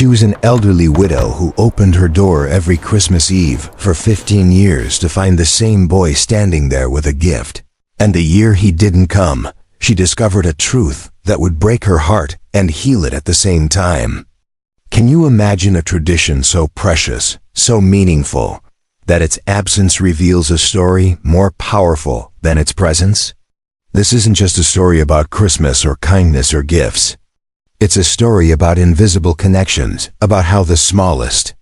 She was an elderly widow who opened her door every Christmas Eve for 15 years to find the same boy standing there with a gift. And the year he didn't come, she discovered a truth that would break her heart and heal it at the same time. Can you imagine a tradition so precious, so meaningful, that its absence reveals a story more powerful than its presence? This isn't just a story about Christmas or kindness or gifts. It's a story about invisible connections, about how the smallest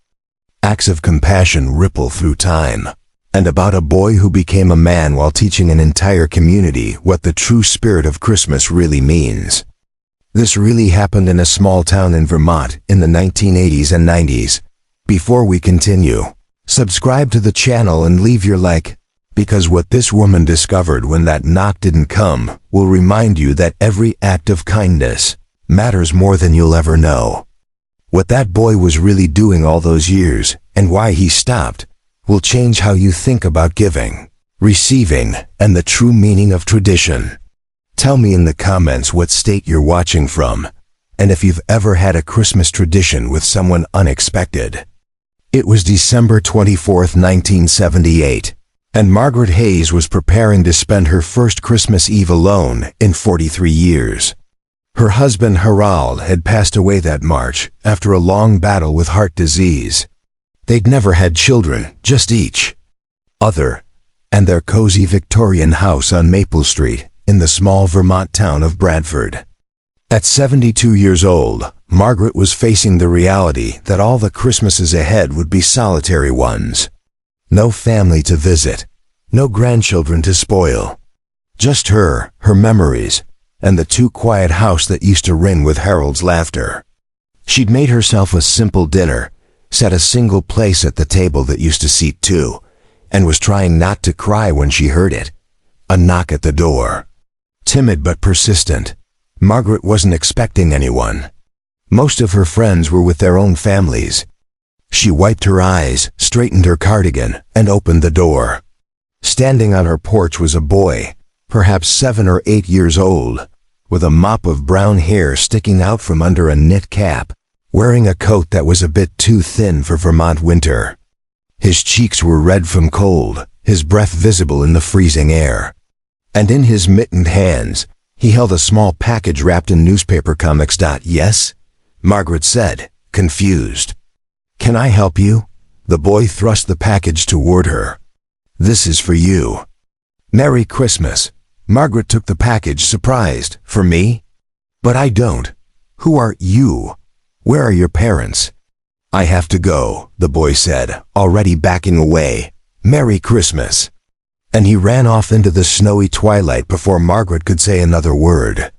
acts of compassion ripple through time, and about a boy who became a man while teaching an entire community what the true spirit of Christmas really means. This really happened in a small town in Vermont in the 1980s and 90s. Before we continue, subscribe to the channel and leave your like, because what this woman discovered when that knock didn't come will remind you that every act of kindness matters more than you'll ever know. What that boy was really doing all those years, and why he stopped, will change how you think about giving, receiving, and the true meaning of tradition. Tell me in the comments what state you're watching from, and if you've ever had a Christmas tradition with someone unexpected. It was December 24th, 1978, and Margaret Hayes was preparing to spend her first Christmas Eve alone in 43 years. Her husband Harold had passed away that March after a long battle with heart disease. They'd never had children, just each other, and their cozy Victorian house on Maple Street in the small Vermont town of Bradford. At 72 years old, Margaret was facing the reality that all the Christmases ahead would be solitary ones. No family to visit, no grandchildren to spoil. Just her memories, and the too quiet house that used to ring with Harold's laughter. She'd made herself a simple dinner, set a single place at the table that used to seat two, and was trying not to cry when she heard it. A knock at the door. Timid but persistent, Margaret wasn't expecting anyone. Most of her friends were with their own families. She wiped her eyes, straightened her cardigan, and opened the door. Standing on her porch was a boy, perhaps 7 or 8 years old, with a mop of brown hair sticking out from under a knit cap, wearing a coat that was a bit too thin for Vermont winter. His cheeks were red from cold, his breath visible in the freezing air. And in his mittened hands, he held a small package wrapped in newspaper comics. Yes? Margaret said, confused. Can I help you? The boy thrust the package toward her. This is for you. Merry Christmas. Margaret took the package, surprised. For me? But I don't. Who are you? Where are your parents? I have to go, the boy said, already backing away. Merry Christmas. And he ran off into the snowy twilight before Margaret could say another word.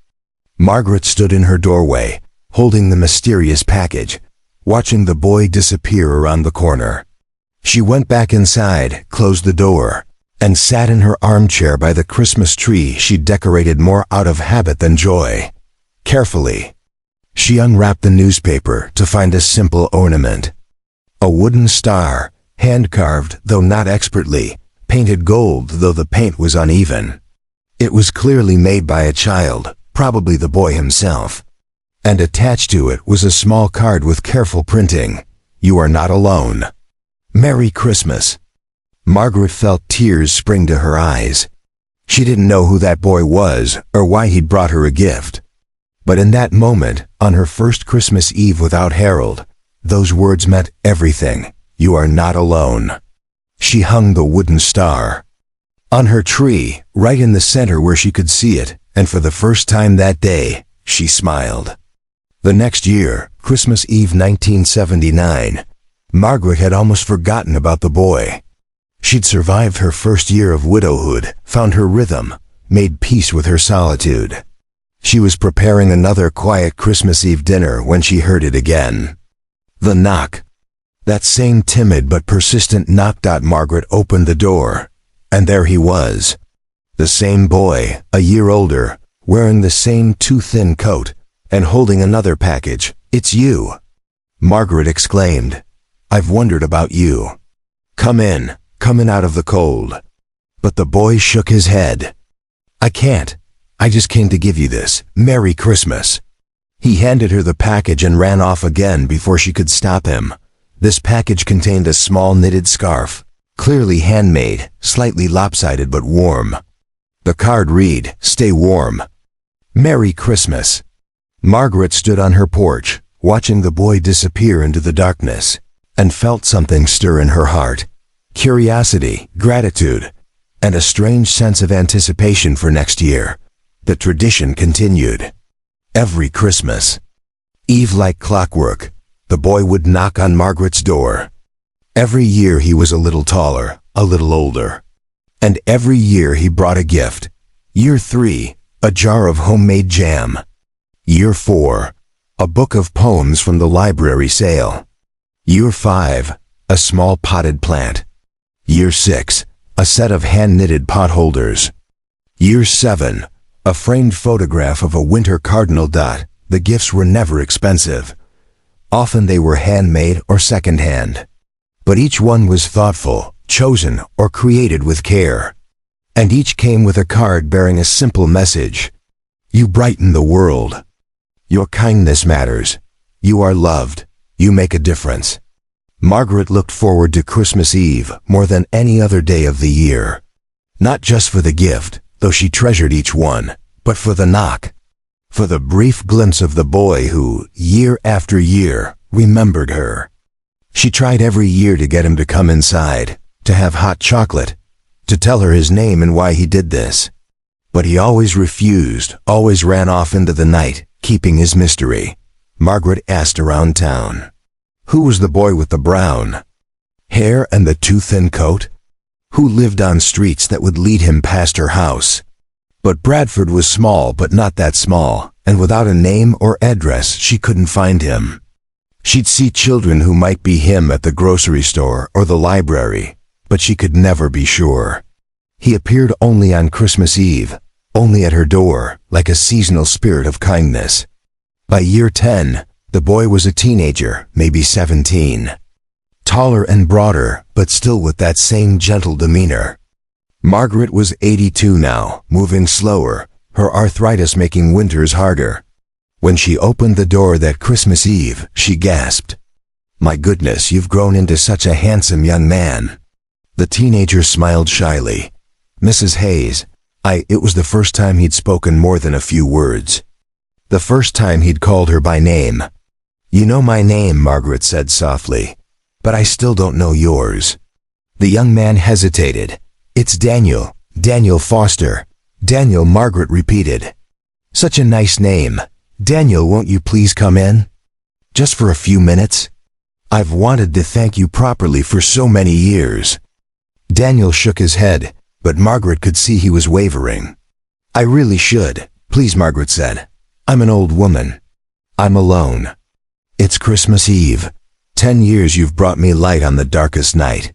Margaret stood in her doorway, holding the mysterious package, watching the boy disappear around the corner. She went back inside, closed the door, and sat in her armchair by the Christmas tree she'd decorated more out of habit than joy. Carefully, she unwrapped the newspaper to find a simple ornament. A wooden star, hand-carved though not expertly, painted gold though the paint was uneven. It was clearly made by a child, probably the boy himself. And attached to it was a small card with careful printing. You are not alone. Merry Christmas. Margaret felt tears spring to her eyes. She didn't know who that boy was or why he'd brought her a gift. But in that moment, on her first Christmas Eve without Harold, those words meant everything. You are not alone. She hung the wooden star on her tree, right in the center where she could see it, and for the first time that day, she smiled. The next year, Christmas Eve 1979, Margaret had almost forgotten about the boy. She'd survived her first year of widowhood, found her rhythm, made peace with her solitude. She was preparing another quiet Christmas Eve dinner when she heard it again. The knock. That same timid but persistent knock. Margaret opened the door, and there he was. The same boy, a year older, wearing the same too thin coat, and holding another package. It's you. Margaret exclaimed. I've wondered about you. Come in out of the cold. But the boy shook his head. I can't. I just came to give you this. Merry Christmas. He handed her the package and ran off again before she could stop him. This package contained a small knitted scarf, clearly handmade, slightly lopsided but warm. The card read, "Stay warm. Merry Christmas." Margaret stood on her porch, watching the boy disappear into the darkness, and felt something stir in her heart. Curiosity, gratitude, and a strange sense of anticipation for next year. The tradition continued. Every Christmas Eve, like clockwork, the boy would knock on Margaret's door. Every year he was a little taller, a little older. And every year he brought a gift. Year 3, a jar of homemade jam. Year 4, a book of poems from the library sale. Year 5, a small potted plant. Year 6, a set of hand-knitted pot holders. Year 7, a framed photograph of a winter cardinal dot. The gifts were never expensive. Often they were handmade or second-hand. But each one was thoughtful, chosen, or created with care. And each came with a card bearing a simple message. You brighten the world. Your kindness matters. You are loved. You make a difference. Margaret looked forward to Christmas Eve more than any other day of the year. Not just for the gift, though she treasured each one, but for the knock. For the brief glimpse of the boy who, year after year, remembered her. She tried every year to get him to come inside, to have hot chocolate, to tell her his name and why he did this. But he always refused, always ran off into the night, keeping his mystery. Margaret asked around town. Who was the boy with the brown hair and the too thin coat? Who lived on streets that would lead him past her house? But Bradford was small, but not that small, and without a name or address she couldn't find him. She'd see children who might be him at the grocery store or the library, but she could never be sure. He appeared only on Christmas Eve, only at her door, like a seasonal spirit of kindness. By year 10, the boy was a teenager, maybe 17. Taller and broader, but still with that same gentle demeanor. Margaret was 82 now, moving slower, her arthritis making winters harder. When she opened the door that Christmas Eve, she gasped. My goodness, you've grown into such a handsome young man. The teenager smiled shyly. Mrs. Hayes, it was the first time he'd spoken more than a few words. The first time he'd called her by name. You know my name, Margaret said softly, but I still don't know yours. The young man hesitated. It's Daniel, Daniel Foster. Daniel, Margaret repeated. Such a nice name. Daniel, won't you please come in? Just for a few minutes? I've wanted to thank you properly for so many years. Daniel shook his head, but Margaret could see he was wavering. I really should, please, Margaret said. I'm an old woman. I'm alone. It's Christmas Eve. 10 years you've brought me light on the darkest night.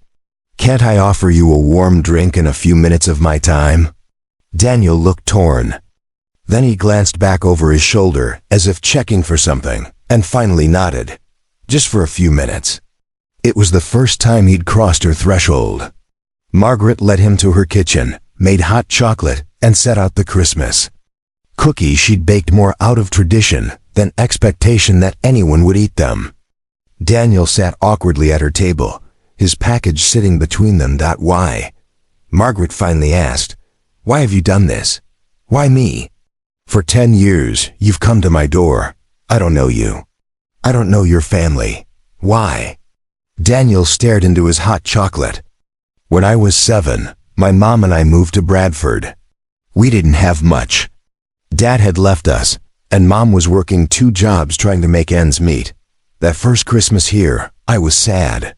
Can't I offer you a warm drink in a few minutes of my time? Daniel looked torn. Then he glanced back over his shoulder, as if checking for something, and finally nodded. Just for a few minutes. It was the first time he'd crossed her threshold. Margaret led him to her kitchen, made hot chocolate, and set out the Christmas cookies she'd baked more out of tradition than expectation that anyone would eat them. Daniel sat awkwardly at her table, his package sitting between them. Why? Margaret finally asked. Why have you done this? Why me? For 10 years, you've come to my door. I don't know you. I don't know your family. Why? Daniel stared into his hot chocolate. When I was 7, my mom and I moved to Bradford. We didn't have much. Dad had left us, and Mom was working 2 jobs trying to make ends meet. That first Christmas here, I was sad.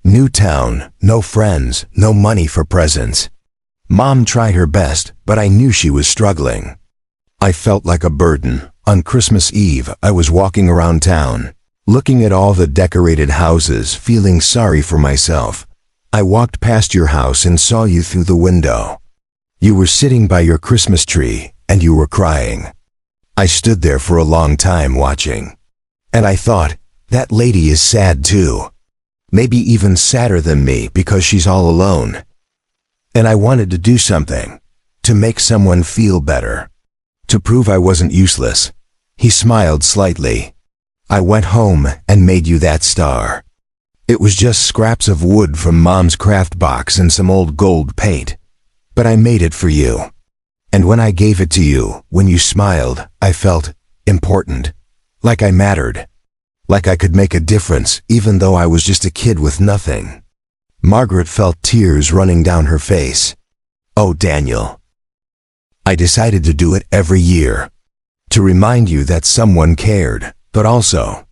New town, no friends, no money for presents. Mom tried her best, but I knew she was struggling. I felt like a burden. On Christmas Eve, I was walking around town, looking at all the decorated houses, feeling sorry for myself. I walked past your house and saw you through the window. You were sitting by your Christmas tree, and you were crying. I stood there for a long time watching. And I thought, that lady is sad too. Maybe even sadder than me because she's all alone. And I wanted to do something, to make someone feel better, to prove I wasn't useless. He smiled slightly. I went home and made you that star. It was just scraps of wood from Mom's craft box and some old gold paint. But I made it for you. And when I gave it to you, when you smiled, I felt important. Like I mattered. Like I could make a difference, even though I was just a kid with nothing. Margaret felt tears running down her face. Oh, Daniel. I decided to do it every year. To remind you that someone cared, but also.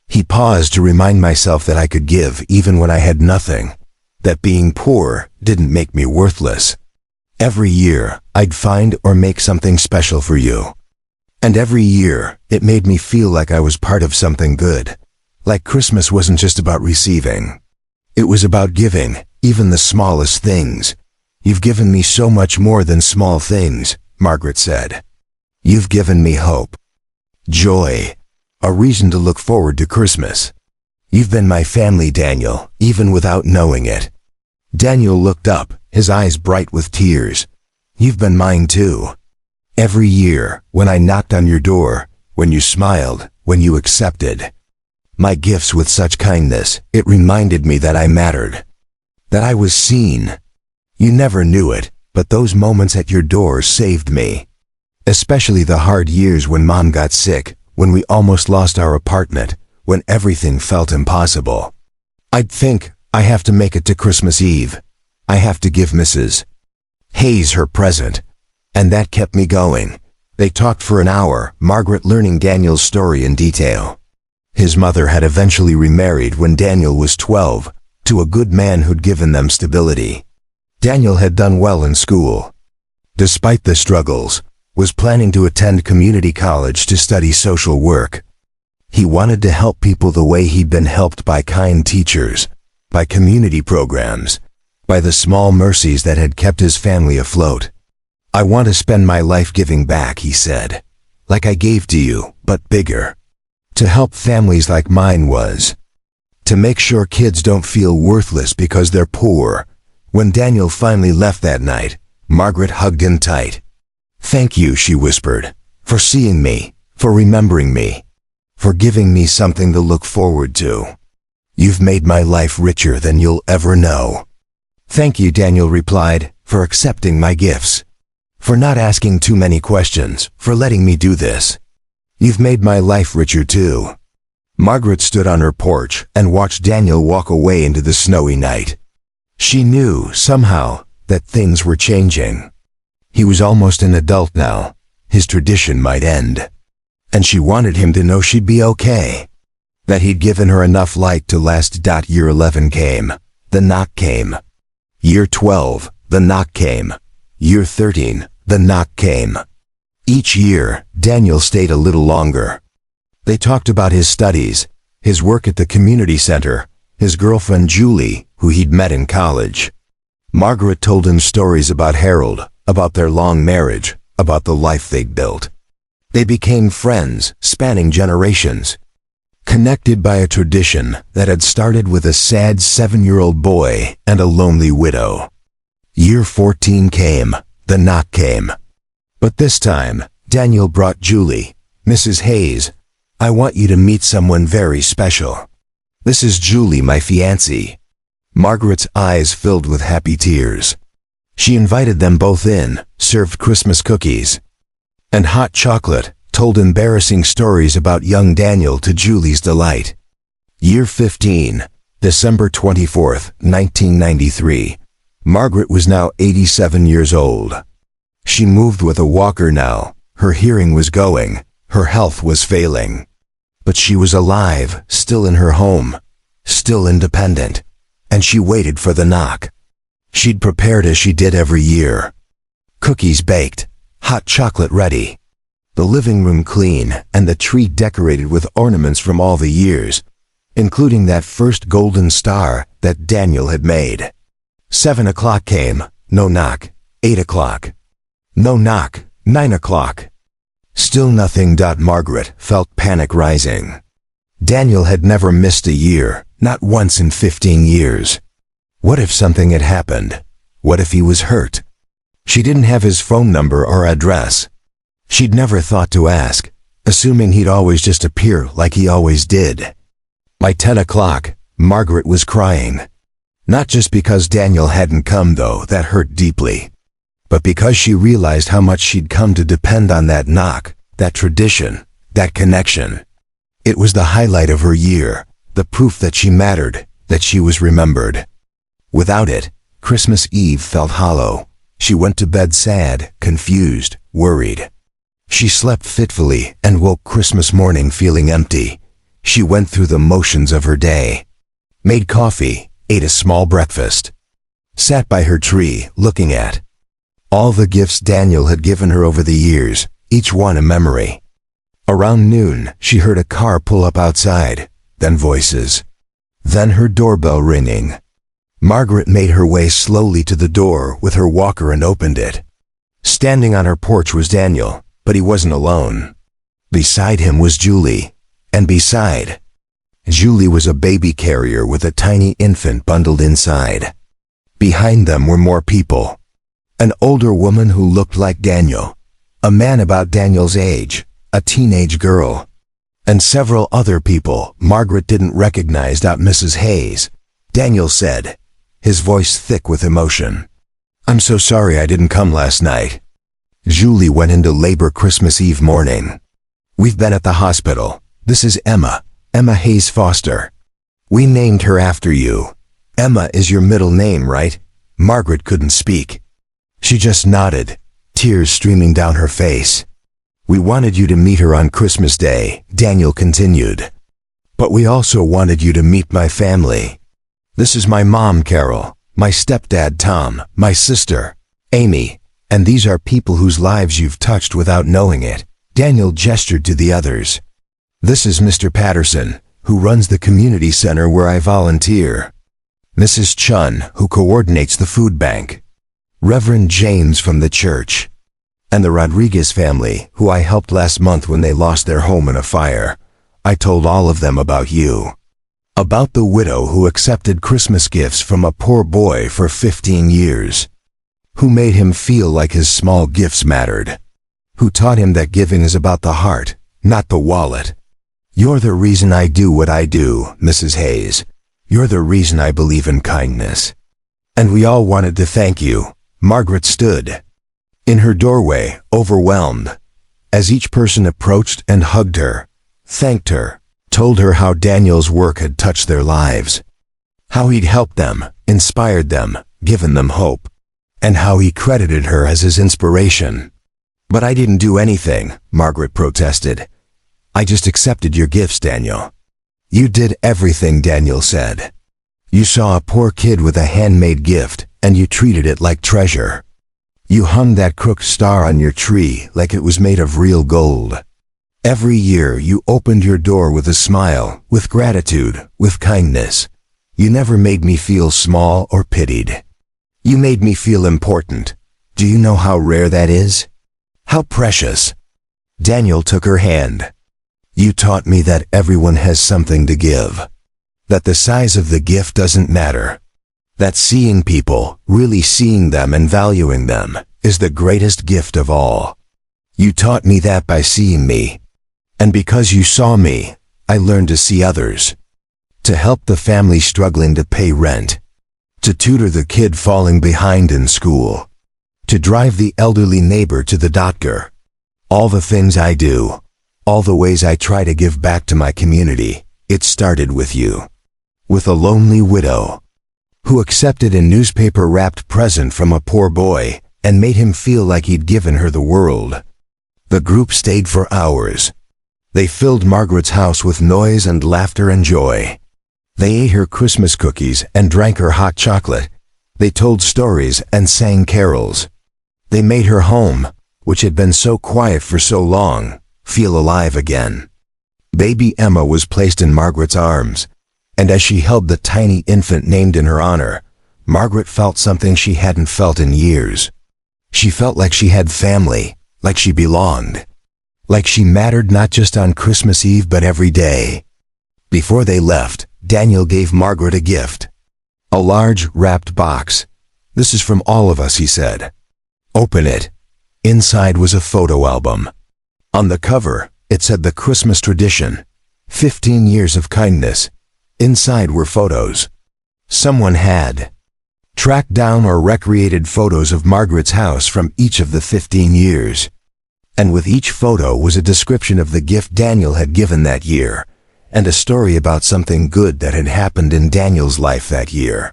He paused to remind myself that I could give even when I had nothing. That being poor didn't make me worthless. Every year, I'd find or make something special for you. And every year, it made me feel like I was part of something good. Like Christmas wasn't just about receiving. It was about giving, even the smallest things. You've given me so much more than small things, Margaret said. You've given me hope. Joy. A reason to look forward to Christmas. You've been my family, Daniel, even without knowing it. Daniel looked up, his eyes bright with tears. You've been mine too. Every year, when I knocked on your door, when you smiled, when you accepted my gifts with such kindness, it reminded me that I mattered. That I was seen. You never knew it, but those moments at your door saved me. Especially the hard years when Mom got sick, when we almost lost our apartment, when everything felt impossible. I'd think, I have to make it to Christmas Eve. I have to give Mrs. Hayes her present. And that kept me going. They talked for an hour, Margaret learning Daniel's story in detail. His mother had eventually remarried when Daniel was 12, to a good man who'd given them stability. Daniel had done well in school. Despite the struggles, was planning to attend community college to study social work. He wanted to help people the way he'd been helped by kind teachers, by community programs, by the small mercies that had kept his family afloat. I want to spend my life giving back, he said. Like I gave to you, but bigger. To help families like mine was. To make sure kids don't feel worthless because they're poor. When Daniel finally left that night, Margaret hugged him tight. Thank you, she whispered, for seeing me, for remembering me, for giving me something to look forward to. You've made my life richer than you'll ever know. Thank you, Daniel replied, for accepting my gifts. For not asking too many questions, for letting me do this. You've made my life richer too. Margaret stood on her porch and watched Daniel walk away into the snowy night. She knew, somehow, that things were changing. He was almost an adult now. His tradition might end. And she wanted him to know she'd be okay. That he'd given her enough light to last. Year 11 came. The knock came. Year 12, the knock came. Year 13, the knock came. Each year, Daniel stayed a little longer. They talked about his studies, his work at the community center, his girlfriend Julie, who he'd met in college. Margaret told him stories about Harold, about their long marriage, about the life they'd built. They became friends, spanning generations. Connected by a tradition that had started with a sad 7-year-old boy and a lonely widow. Year 14 came, the knock came. But this time, Daniel brought Julie, Mrs. Hayes. I want you to meet someone very special. This is Julie, my fiancée. Margaret's eyes filled with happy tears. She invited them both in, served Christmas cookies and hot chocolate, told embarrassing stories about young Daniel to Julie's delight. Year 15, December 24th, 1993. Margaret was now 87 years old. She moved with a walker now. Her hearing was going. Her health was failing. But she was alive, still in her home, still independent. And she waited for the knock. She'd prepared as she did every year. Cookies baked, hot chocolate ready. The living room clean and the tree decorated with ornaments from all the years, including that first golden star that Daniel had made. 7 o'clock came, no knock. 8 o'clock. No knock. 9 o'clock. Still nothing. Margaret felt panic rising. Daniel had never missed a year, not once in 15 years. What if something had happened? What if he was hurt? She didn't have his phone number or address. She'd never thought to ask. assuming he'd always just appear like he always did. By 10 o'clock, Margaret was crying. Not just because Daniel hadn't come, though, that hurt deeply, but because she realized how much she'd come to depend on that knock, that tradition, that connection. It was the highlight of her year, the proof that she mattered, that she was remembered. Without it, Christmas Eve felt hollow. She went to bed sad, confused, worried. She slept fitfully and woke Christmas morning feeling empty. She went through the motions of her day. Made coffee, ate a small breakfast. Sat by her tree, looking at all the gifts Daniel had given her over the years, each one a memory. Around noon, she heard a car pull up outside, then voices. Then her doorbell ringing. Margaret made her way slowly to the door with her walker and opened it. Standing on her porch was Daniel, but he wasn't alone. Beside him was Julie, and beside Julie was a baby carrier with a tiny infant bundled inside. Behind them were more people. An older woman who looked like Daniel, a man about Daniel's age, a teenage girl, and several other people Margaret didn't recognize. Mrs. Hayes, Daniel said, his voice thick with emotion. I'm so sorry I didn't come last night. Julie went into labor Christmas Eve morning. We've been at the hospital. This is Emma Hayes Foster. We named her after you. Emma is your middle name, right? Margaret couldn't speak. She just nodded, tears streaming down her face. We wanted you to meet her on Christmas Day, Daniel continued. But we also wanted you to meet my family. This is my mom, Carol, my stepdad, Tom, my sister, Amy, and these are people whose lives you've touched without knowing it. Daniel gestured to the others. This is Mr. Patterson, who runs the community center where I volunteer. Mrs. Chun, who coordinates the food bank. Reverend James from the church. And the Rodriguez family, who I helped last month when they lost their home in a fire. I told all of them about you. About the widow who accepted Christmas gifts from a poor boy for 15 years. Who made him feel like his small gifts mattered. Who taught him that giving is about the heart, not the wallet. You're the reason I do what I do, Mrs. Hayes. You're the reason I believe in kindness. And we all wanted to thank you. Margaret stood in her doorway, overwhelmed, as each person approached and hugged her, thanked her, told her how Daniel's work had touched their lives, how he'd helped them, inspired them, given them hope, and how he credited her as his inspiration. But I didn't do anything, Margaret protested. I just accepted your gifts, Daniel. You did everything, Daniel said. You saw a poor kid with a handmade gift, and you treated it like treasure. You hung that crooked star on your tree like it was made of real gold. Every year you opened your door with a smile, with gratitude, with kindness. You never made me feel small or pitied. You made me feel important. Do you know how rare that is? How precious. Daniel took her hand. You taught me that everyone has something to give. That the size of the gift doesn't matter. That seeing people, really seeing them and valuing them, is the greatest gift of all. You taught me that by seeing me. And because you saw me, I learned to see others. To help the family struggling to pay rent. To tutor the kid falling behind in school. To drive the elderly neighbor to the doctor. All the things I do, all the ways I try to give back to my community, it started with you. With a lonely widow who accepted a newspaper-wrapped present from a poor boy and made him feel like he'd given her the world. The group stayed for hours. They filled Margaret's house with noise and laughter and joy. They ate her Christmas cookies and drank her hot chocolate. They told stories and sang carols. They made her home, which had been so quiet for so long, feel alive again. Baby Emma was placed in Margaret's arms, and as she held the tiny infant named in her honor, Margaret felt something she hadn't felt in years. She felt like she had family, like she belonged, like she mattered not just on Christmas Eve but every day. Before they left, Daniel gave Margaret a gift. A large, wrapped box. This is from all of us, he said. Open it. Inside was a photo album. On the cover, It said the Christmas tradition. 15 years of kindness. Inside were photos. Someone had tracked down or recreated photos of Margaret's house from each of the 15 years. And with each photo was a description of the gift Daniel had given that year, and a story about something good that had happened in Daniel's life that year.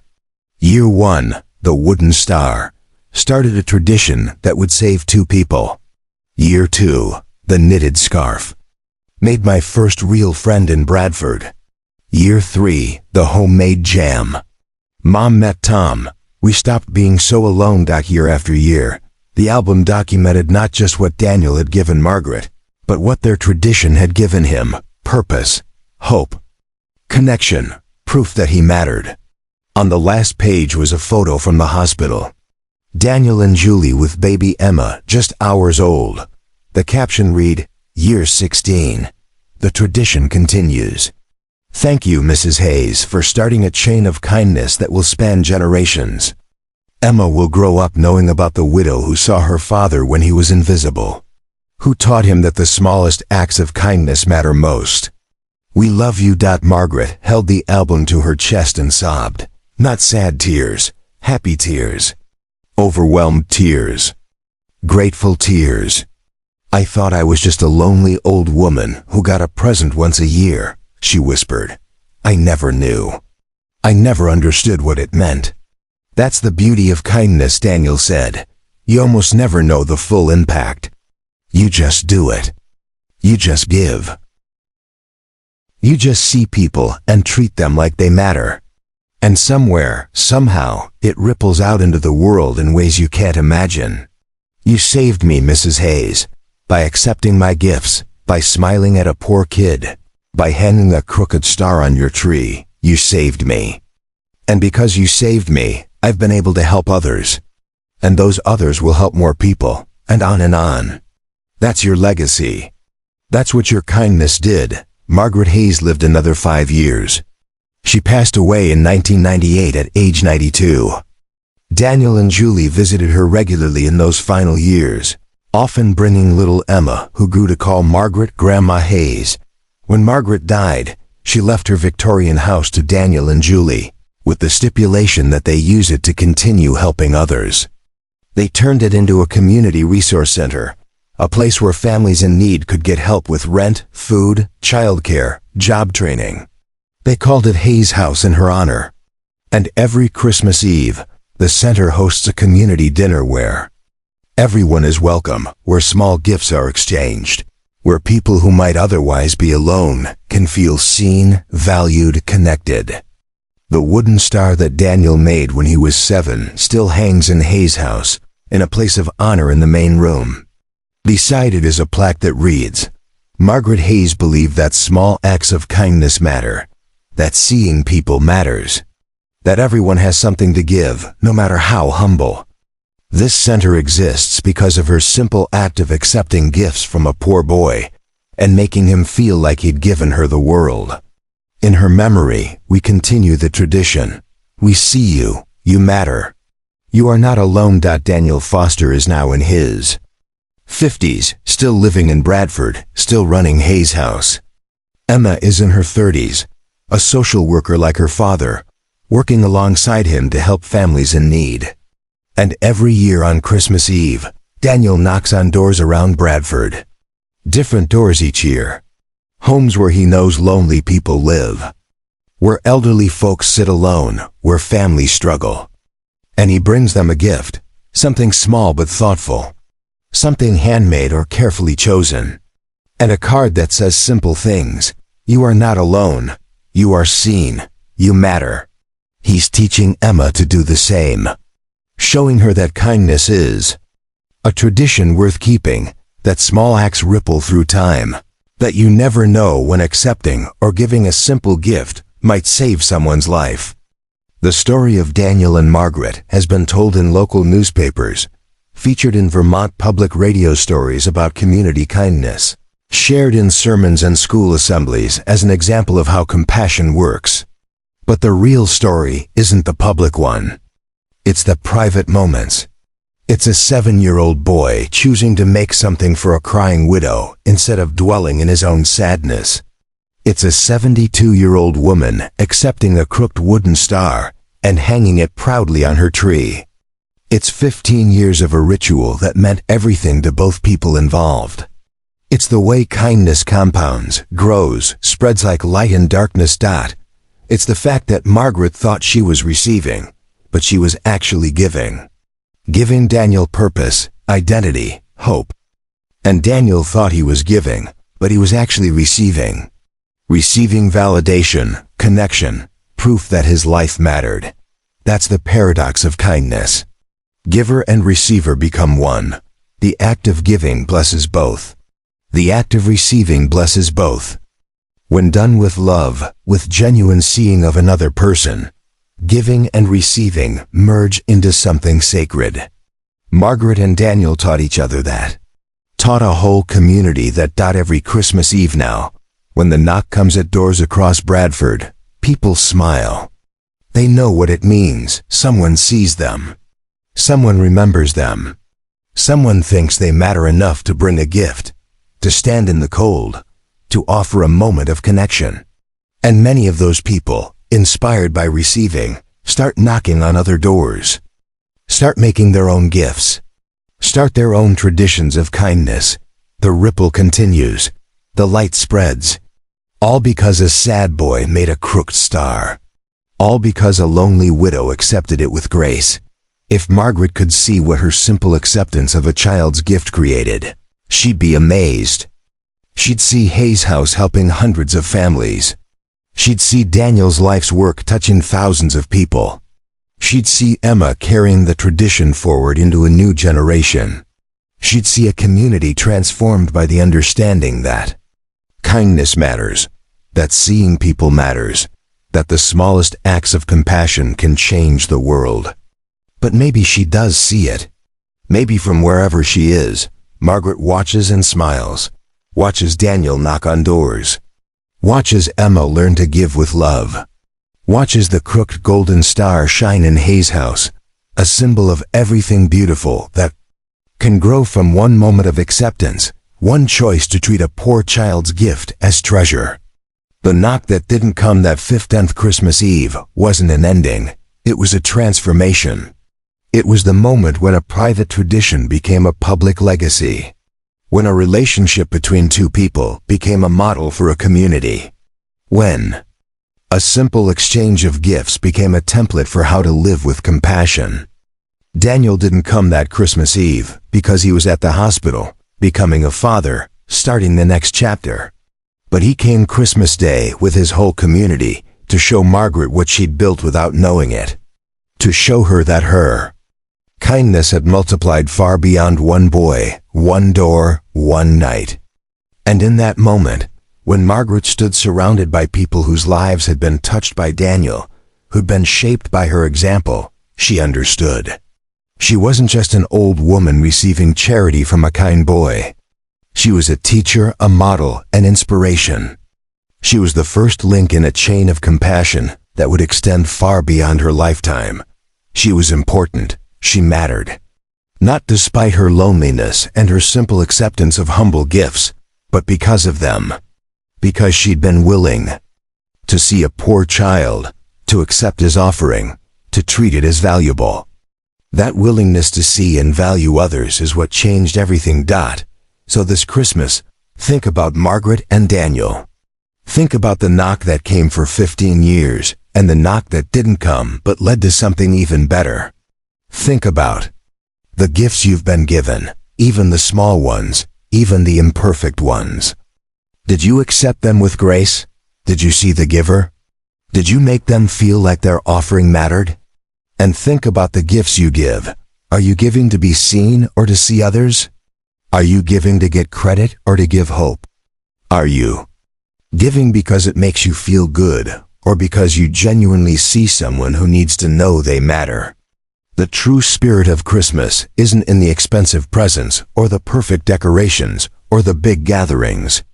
Year 1, the wooden star, started a tradition that would save 2 people. Year 2, the knitted scarf, made my first real friend in Bradford. Year 3, the homemade jam. Mom met Tom. We stopped being so alone year after year. The album documented not just what Daniel had given Margaret, but what their tradition had given him: purpose, hope, connection, proof that he mattered. On the last page was a photo from the hospital. Daniel and Julie with baby Emma, just hours old. The caption read, Year 16. The tradition continues. Thank you, Mrs. Hayes, for starting a chain of kindness that will span generations. Emma will grow up knowing about the widow who saw her father when he was invisible, who taught him that the smallest acts of kindness matter most. We love you. Margaret held the album to her chest and sobbed. Not sad tears, happy tears, overwhelmed tears, grateful tears. I thought I was just a lonely old woman who got a present once a year, she whispered. I never knew. I never understood what it meant. That's the beauty of kindness, Daniel said. You almost never know the full impact. You just do it. You just give. You just see people and treat them like they matter. And somewhere, somehow, it ripples out into the world in ways you can't imagine. You saved me, Mrs. Hayes, by accepting my gifts, by smiling at a poor kid, by hanging a crooked star on your tree. You saved me. And because you saved me, I've been able to help others. And those others will help more people, and on and on. That's your legacy. That's what your kindness did. Margaret Hayes lived another 5 years. She passed away in 1998 at age 92. Daniel and Julie visited her regularly in those final years, often bringing little Emma, who grew to call Margaret Grandma Hayes. When Margaret died, she left her Victorian house to Daniel and Julie, with the stipulation that they use it to continue helping others. They turned it into a community resource center, a place where families in need could get help with rent, food, childcare, job training. They called it Hayes House in her honor. And every Christmas Eve, the center hosts a community dinner where everyone is welcome, where small gifts are exchanged, where people who might otherwise be alone can feel seen, valued, connected. The wooden star that Daniel made when he was 7 still hangs in Hayes House, in a place of honor in the main room. Beside it is a plaque that reads, Margaret Hayes believed that small acts of kindness matter, that seeing people matters, that everyone has something to give, no matter how humble. This center exists because of her simple act of accepting gifts from a poor boy and making him feel like he'd given her the world. In her memory, we continue the tradition. We see you. You matter. You are not alone. Daniel Foster is now in his 50s, still living in Bradford, still running Hayes House. Emma is in her 30s, a social worker like her father, working alongside him to help families in need. And every year on Christmas Eve, Daniel knocks on doors around Bradford. Different doors each year. Homes where he knows lonely people live, where elderly folks sit alone, where families struggle. And he brings them a gift, something small but thoughtful, something handmade or carefully chosen, and a card that says simple things. You are not alone. You are seen. You matter. He's teaching Emma to do the same, showing her that kindness is a tradition worth keeping, that small acts ripple through time, that you never know when accepting or giving a simple gift might save someone's life. The story of Daniel and Margaret has been told in local newspapers, featured in Vermont public radio stories about community kindness, shared in sermons and school assemblies as an example of how compassion works. But the real story isn't the public one. It's the private moments. It's a 7-year-old boy choosing to make something for a crying widow instead of dwelling in his own sadness. It's a 72-year-old woman accepting a crooked wooden star and hanging it proudly on her tree. It's 15 years of a ritual that meant everything to both people involved. It's the way kindness compounds, grows, spreads like light and darkness. It's the fact that Margaret thought she was receiving, but she was actually giving. Giving Daniel purpose, identity, hope. And Daniel thought he was giving, but he was actually receiving. Receiving validation, connection, proof that his life mattered. That's the paradox of kindness. Giver and receiver become one. The act of giving blesses both. The act of receiving blesses both. When done with love, with genuine seeing of another person, giving and receiving merge into something sacred. Margaret and Daniel taught each other that. Taught a whole community that. Every Christmas Eve now, when the knock comes at doors across Bradford, people smile. They know what it means. Someone sees them. Someone remembers them. Someone thinks they matter enough to bring a gift, to stand in the cold, to offer a moment of connection. And many of those people, inspired by receiving, start knocking on other doors. Start making their own gifts. Start their own traditions of kindness. The ripple continues. The light spreads. All because a sad boy made a crooked star. All because a lonely widow accepted it with grace. If Margaret could see what her simple acceptance of a child's gift created, she'd be amazed. She'd see Hayes House helping hundreds of families. She'd see Daniel's life's work touching thousands of people. She'd see Emma carrying the tradition forward into a new generation. She'd see a community transformed by the understanding that kindness matters, that seeing people matters, that the smallest acts of compassion can change the world. But maybe she does see it. Maybe from wherever she is, Margaret watches and smiles, watches Daniel knock on doors, watches Emma learn to give with love, watches the crooked golden star shine in Hayes House, a symbol of everything beautiful that can grow from one moment of acceptance, one choice to treat a poor child's gift as treasure. The knock that didn't come that 15th Christmas Eve wasn't an ending, it was a transformation. It was the moment when a private tradition became a public legacy. When a relationship between two people became a model for a community. When a simple exchange of gifts became a template for how to live with compassion. Daniel didn't come that Christmas Eve because he was at the hospital, becoming a father, starting the next chapter. But he came Christmas Day with his whole community to show Margaret what she'd built without knowing it. To show her that her kindness had multiplied far beyond one boy, one door, one night. And in that moment, when Margaret stood surrounded by people whose lives had been touched by Daniel, who'd been shaped by her example, she understood. She wasn't just an old woman receiving charity from a kind boy. She was a teacher, a model, an inspiration. She was the first link in a chain of compassion that would extend far beyond her lifetime. She was important. She mattered. Not despite her loneliness and her simple acceptance of humble gifts, but because of them. Because she'd been willing to see a poor child, to accept his offering, to treat it as valuable. That willingness to see and value others is what changed everything. So this Christmas, think about Margaret and Daniel. Think about the knock that came for 15 years, and the knock that didn't come but led to something even better. Think about the gifts you've been given, even the small ones, even the imperfect ones. Did you accept them with grace? Did you see the giver? Did you make them feel like their offering mattered? And think about the gifts you give. Are you giving to be seen or to see others? Are you giving to get credit or to give hope? Are you giving because it makes you feel good or because you genuinely see someone who needs to know they matter? The true spirit of Christmas isn't in the expensive presents or the perfect decorations or the big gatherings.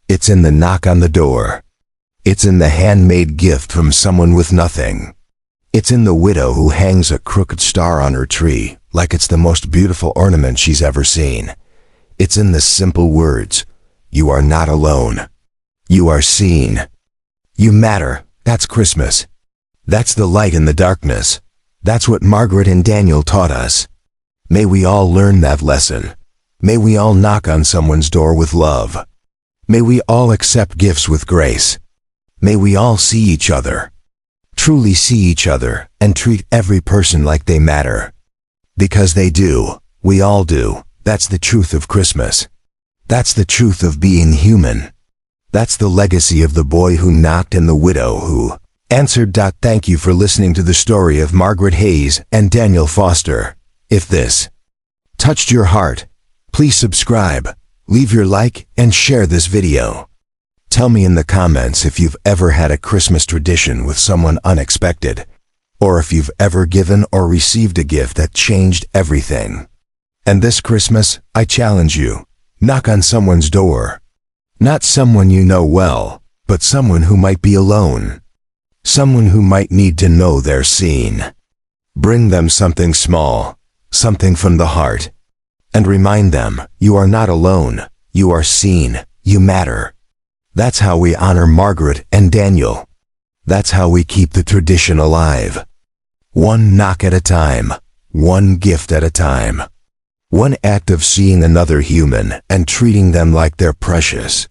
It's in the knock on the door. It's in the handmade gift from someone with nothing. It's in the widow who hangs a crooked star on her tree, like it's the most beautiful ornament she's ever seen. It's in the simple words, "You are not alone. You are seen. You matter." That's Christmas. That's the light in the darkness. That's what Margaret and Daniel taught us. May we all learn that lesson. May we all knock on someone's door with love. May we all accept gifts with grace. May we all see each other, truly see each other, and treat every person like they matter. Because they do. We all do. That's the truth of Christmas. That's the truth of being human. That's the legacy of the boy who knocked and the widow who answered. Thank you for listening to the story of Margaret Hayes and Daniel Foster. If this touched your heart, please subscribe, leave your like, and share this video. Tell me in the comments if you've ever had a Christmas tradition with someone unexpected, or if you've ever given or received a gift that changed everything. And this Christmas, I challenge you, knock on someone's door. Not someone you know well, but someone who might be alone. Someone who might need to know they're seen. Bring them something small, something from the heart, and remind them, you are not alone, you are seen, you matter. That's how we honor Margaret and Daniel. That's how we keep the tradition alive. One knock at a time, one gift at a time. One act of seeing another human and treating them like they're precious.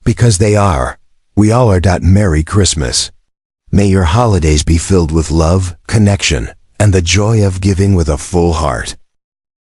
Because they are. We all are. Merry Christmas. May your holidays be filled with love, connection, and the joy of giving with a full heart.